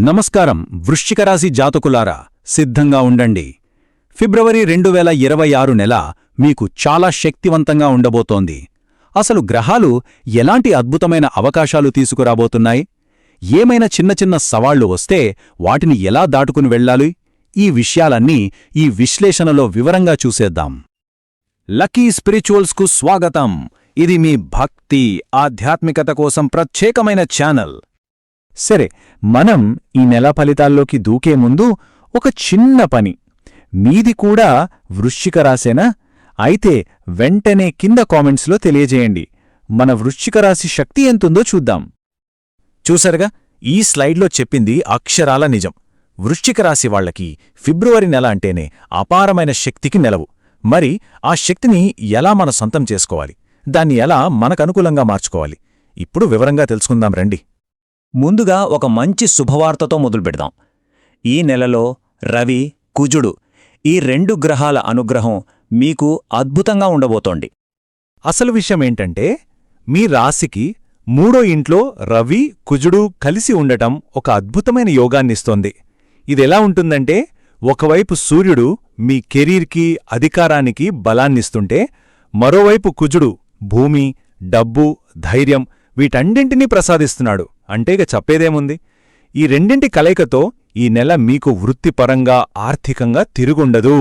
నమస్కారం వృశ్చిక రాశి జాతకులారా, సిద్ధంగా ఉండండి. ఫిబ్రవరి 2026 నెల మీకు చాలా శక్తివంతంగా ఉండబోతోంది. అసలు గ్రహాలు ఎలాంటి అద్భుతమైన అవకాశాలు తీసుకురాబోతున్నాయి? ఏమైనా చిన్న చిన్న సవాళ్లు వస్తే వాటిని ఎలా దాటుకుని వెళ్ళాలి? ఈ విషయాలన్నీ ఈ విశ్లేషణలో వివరంగా చూసేద్దాం. లక్కీ స్పిరిచువల్స్కు స్వాగతం. ఇది మీ భక్తి, ఆధ్యాత్మికత కోసం ప్రత్యేకమైన ఛానల్. సరే, మనం ఈ నెల ఫలితాల్లోకి దూకే ముందు ఒక చిన్న పని. మీది కూడా వృశ్చిక రాశేనా? అయితే వెంటనే కింద కామెంట్స్లో తెలియజేయండి. మన వృశ్చిక రాశి శక్తి ఎంతుందో చూద్దాం. చూసారుగా, ఈ స్లైడ్లో చెప్పింది అక్షరాల నిజం. వృశ్చిక రాశి వాళ్లకి ఫిబ్రవరి నెల అంటేనే అపారమైన శక్తికి నెలవు. మరి ఆ శక్తిని ఎలా మన సొంతం చేసుకోవాలి? దాన్ని ఎలా మనకనుకూలంగా మార్చుకోవాలి? ఇప్పుడు వివరంగా తెలుసుకుందాం రండి. ముందుగా ఒక మంచి శుభవార్తతో మొదలుపెడదాం. ఈ నెలలో రవి, కుజుడు ఈ 2 గ్రహాల అనుగ్రహం మీకు అద్భుతంగా ఉండబోతోంది. అసలు విషయమేంటంటే, మీ రాశికి 3వ ఇంట్లో రవి, కుజుడు కలిసి ఉండటం ఒక అద్భుతమైన యోగాన్నిస్తోంది. ఇదెలా ఉంటుందంటే, ఒకవైపు సూర్యుడు మీ కెరీర్కి, అధికారానికి బలాన్నిస్తుంటే, మరోవైపు కుజుడు భూమి, డబ్బు, ధైర్యం వీటన్నింటినీ ప్రసాదిస్తున్నాడు. అంటే ఇక చెప్పేదేముంది? ఈ రెండింటి కలయికతో ఈ నెల మీకు వృత్తిపరంగా, ఆర్థికంగా తిరుగుండదు.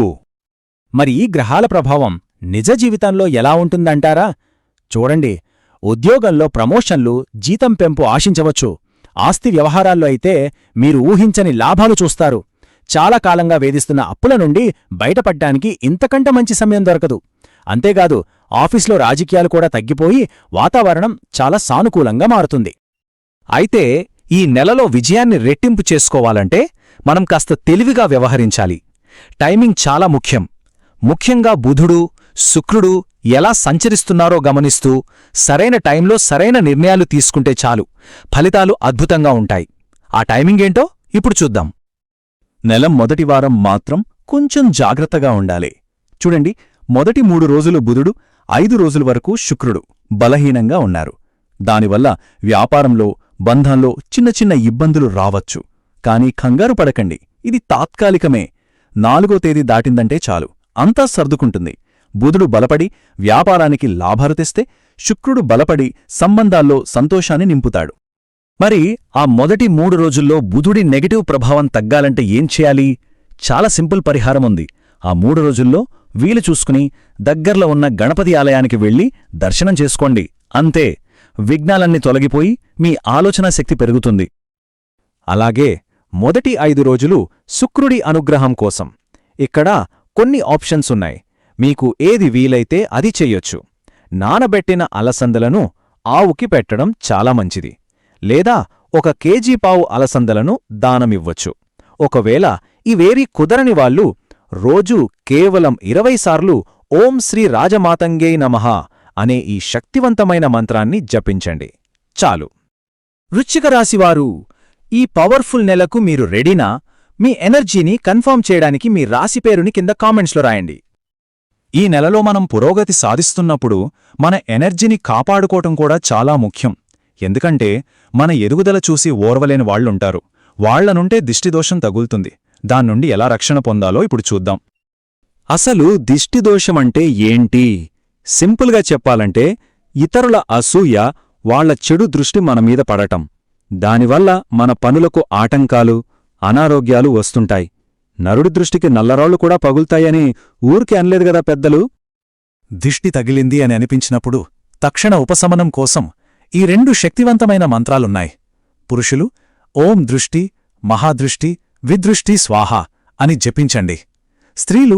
మరి ఈ గ్రహాల ప్రభావం నిజ జీవితంలో ఎలా ఉంటుందంటారా? చూడండి, ఉద్యోగంలో ప్రమోషన్లు, జీతం పెంపు ఆశించవచ్చు. ఆస్తి వ్యవహారాల్లో అయితే మీరు ఊహించని లాభాలు చూస్తారు. చాలా కాలంగా వేధిస్తున్న అప్పుల నుండి బయటపడ్డానికి ఇంతకంటే మంచి సమయం దొరకదు. అంతేకాదు, ఆఫీస్లో రాజకీయాలు కూడా తగ్గిపోయి వాతావరణం చాలా సానుకూలంగా మారుతుంది. అయితే ఈ నెలలో విజయాన్ని రెట్టింపు చేసుకోవాలంటే మనం కాస్త తెలివిగా వ్యవహరించాలి. టైమింగ్ చాలా ముఖ్యం. ముఖ్యంగా బుధుడు, శుక్రుడు ఎలా సంచరిస్తున్నారో గమనిస్తూ సరైన టైంలో సరైన నిర్ణయాలు తీసుకుంటే చాలు, ఫలితాలు అద్భుతంగా ఉంటాయి. ఆ టైమింగ్ ఏంటో ఇప్పుడు చూద్దాం. నెల మొదటి వారం మాత్రం కొంచెం జాగ్రత్తగా ఉండాలి. చూడండి, మొదటి 3 రోజులు బుధుడు, 5 రోజుల వరకు శుక్రుడు బలహీనంగా ఉన్నారు. దానివల్ల వ్యాపారంలో, బంధంలో చిన్న చిన్న ఇబ్బందులు రావచ్చు. కానీ కంగారు పడకండి, ఇది తాత్కాలికమే. 4వ తేదీ దాటిందంటే చాలు, అంతా సర్దుకుంటుంది. బుధుడు బలపడి వ్యాపారానికి లాభాలు తెస్తే, శుక్రుడు బలపడి సంబంధాల్లో సంతోషాన్ని నింపుతాడు. మరి ఆ మొదటి 3 రోజుల్లో బుధుడి నెగటివ్ ప్రభావం తగ్గాలంటే ఏం చేయాలి? చాలా సింపుల్ పరిహారం ఉంది. ఆ 3 రోజుల్లో వీలు చూసుకుని దగ్గర్లో ఉన్న గణపతి ఆలయానికి వెళ్ళి దర్శనం చేసుకోండి. అంతే, విఘ్నాలన్నీ తొలగిపోయి మీ ఆలోచనా శక్తి పెరుగుతుంది. అలాగే మొదటి 5 రోజులు శుక్రుడి అనుగ్రహం కోసం. ఇక్కడ కొన్ని ఆప్షన్స్ ఉన్నాయి. మీకు ఏది వీలైతే అది చెయ్యొచ్చు. నానబెట్టిన అలసందలను ఆవుకి పెట్టడం చాలా మంచిది. లేదా 1 కేజీ పావు అలసందలను దానమివ్వచ్చు. ఒకవేళ ఇవేరీ కుదరని వాళ్ళు రోజూ కేవలం 20 సార్లు ఓం శ్రీ రాజమాతంగే నమః అనే ఈ శక్తివంతమైన మంత్రాన్ని జపించండి, చాలు. వృశ్చిక రాశివారు, ఈ పవర్ఫుల్ నెలకు మీరు రెడీనా? మీ ఎనర్జీని కన్ఫర్మ్ చేయడానికి మీ రాశి పేరుని కింద కామెంట్స్లో రాయండి. ఈ నెలలో మనం పురోగతి సాధిస్తున్నప్పుడు మన ఎనర్జీని కాపాడుకోవటం కూడా చాలా ముఖ్యం. ఎందుకంటే మన ఎదుగుదల చూసి ఓర్వలేని వాళ్లుంటారు. వాళ్లనుంటే దిష్టిదోషం తగులుతుంది. దాన్నుండి ఎలా రక్షణ పొందాలో ఇప్పుడు చూద్దాం. అసలు దిష్టిదోషమంటే ఏంటి? సింపుల్గా చెప్పాలంటే, ఇతరుల అసూయ, వాళ్ల చెడు దృష్టి మనమీద పడటం. దానివల్ల మన పనులకు ఆటంకాలు, అనారోగ్యాలు వస్తుంటాయి. నరుడి దృష్టికి నల్లరాళ్లు కూడా పగులుతాయని ఊరికే అనలేదు గదా పెద్దలు. దిష్టి తగిలింది అని అనిపించినప్పుడు తక్షణ ఉపశమనం కోసం ఈ 2 శక్తివంతమైన మంత్రాలున్నాయి. పురుషులు ఓం దృష్టి, మహాదృష్టి, విదృష్టి స్వాహ అని జపించండి. స్త్రీలు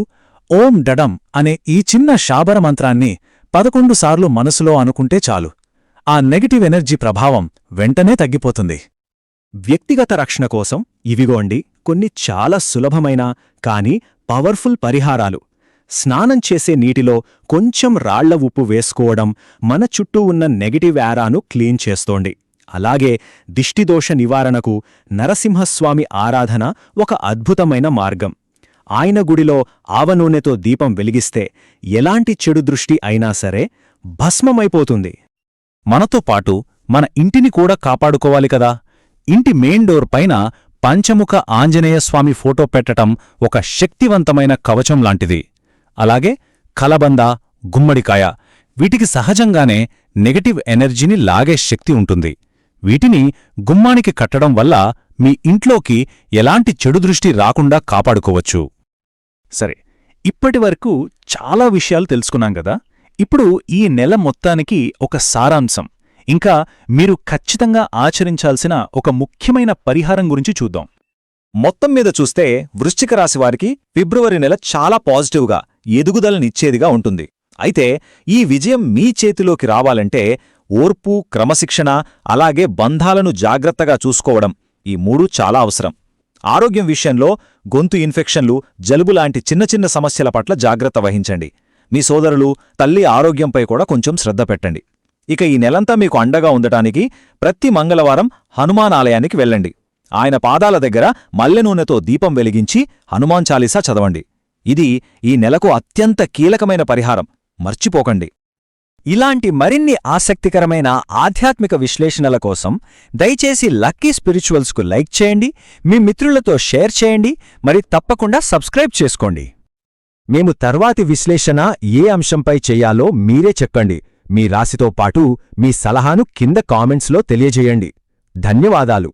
ఓం డడం అనే ఈ చిన్న శాబర మంత్రాన్ని 11 సార్లు మనసులో అనుకుంటే చాలు. ఆ నెగటివ్ ఎనర్జీ ప్రభావం వెంటనే తగ్గిపోతుంది. వ్యక్తిగత రక్షణ కోసం ఇవిగోండి కొన్ని చాలా సులభమైన కానీ పవర్ఫుల్ పరిహారాలు. స్నానం చేసే నీటిలో కొంచెం రాళ్ల ఉప్పు వేసుకోవడం మన చుట్టూ ఉన్న నెగటివ్ యారాను క్లీన్ చేస్తోంది. అలాగే దిష్టిదోష నివారణకు నరసింహస్వామి ఆరాధన ఒక అద్భుతమైన మార్గం. ఆయన గుడిలో ఆవనూనెతో దీపం వెలిగిస్తే ఎలాంటి చెడు దృష్టి అయినా సరే భస్మమైపోతుంది. మనతో పాటు మన ఇంటిని కూడా కాపాడుకోవాలి కదా. ఇంటి మెయిన్ డోర్ పైన పంచముఖ ఆంజనేయస్వామి ఫోటో పెట్టటం ఒక శక్తివంతమైన కవచం లాంటిది. అలాగే కలబంద, గుమ్మడికాయ వీటికి సహజంగానే నెగటివ్ ఎనర్జీని లాగే శక్తి ఉంటుంది. వీటిని గుమ్మానికి కట్టడం వల్ల మీ ఇంట్లోకి ఎలాంటి చెడు దృష్టి రాకుండా కాపాడుకోవచ్చు. సరే, ఇప్పటివరకు చాలా విషయాలు తెలుసుకున్నాం కదా. ఇప్పుడు ఈ నెల మొత్తానికి ఒక సారాంశం, ఇంకా మీరు ఖచ్చితంగా ఆచరించాల్సిన ఒక ముఖ్యమైన పరిహారం గురించి చూద్దాం. మొత్తం మీద చూస్తే వృశ్చిక రాశివారికి ఫిబ్రవరి నెల చాలా పాజిటివ్గా, ఎదుగుదలనిచ్చేదిగా ఉంటుంది. అయితే ఈ విజయం మీ చేతిలోకి రావాలంటే ఓర్పు, క్రమశిక్షణ, అలాగే బంధాలను జాగ్రత్తగా చూసుకోవడం, ఈ మూడూ చాలా అవసరం. ఆరోగ్యం విషయంలో గొంతు ఇన్ఫెక్షన్లు, జలుబు లాంటి చిన్న చిన్న సమస్యల పట్ల జాగ్రత్త వహించండి. మీ సోదరులు, తల్లి ఆరోగ్యంపై కూడా కొంచెం శ్రద్ధ పెట్టండి. ఇక ఈ నెలంతా మీకు అండగా ఉండటానికి ప్రతి మంగళవారం హనుమాన్ ఆలయానికి వెళ్ళండి. ఆయన పాదాల దగ్గర మల్లె నూనెతో దీపం వెలిగించి హనుమాన్ చాలీసా చదవండి. ఇది ఈ నెలకు అత్యంత కీలకమైన పరిహారం, మర్చిపోకండి. ఇలాంటి మరిన్ని ఆసక్తికరమైన ఆధ్యాత్మిక విశ్లేషణల కోసం దయచేసి లక్కీ స్పిరిచువల్స్కు లైక్ చేయండి, మీ మిత్రులతో షేర్ చేయండి, మరి తప్పకుండా సబ్స్క్రైబ్ చేసుకోండి. మేము తర్వాతి విశ్లేషణ ఏ అంశంపై చెయ్యాలో మీరే చెప్పండి. మీ రాశితో పాటు మీ సలహాను కింద కామెంట్స్లో తెలియజేయండి. ధన్యవాదాలు.